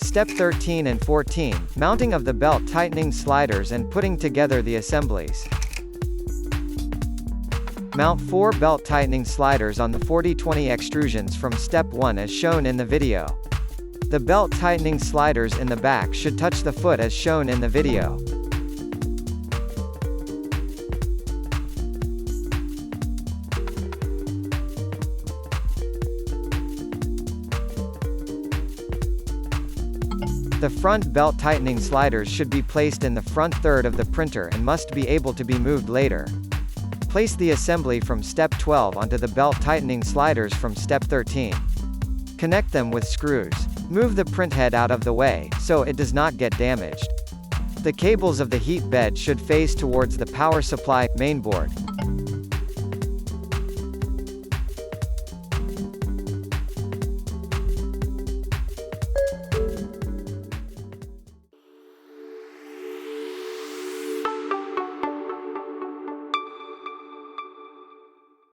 Step 13 and 14, mounting of the belt tightening sliders and putting together the assemblies. Mount 4 belt tightening sliders on the 40-20 extrusions from step 1 as shown in the video. The belt tightening sliders in the back should touch the foot as shown in the video. The front belt tightening sliders should be placed in the front third of the printer and must be able to be moved later. Place the assembly from step 12 onto the belt tightening sliders from step 13. Connect them with screws. Move the print head out of the way, so it does not get damaged. The cables of the heat bed should face towards the power supply mainboard.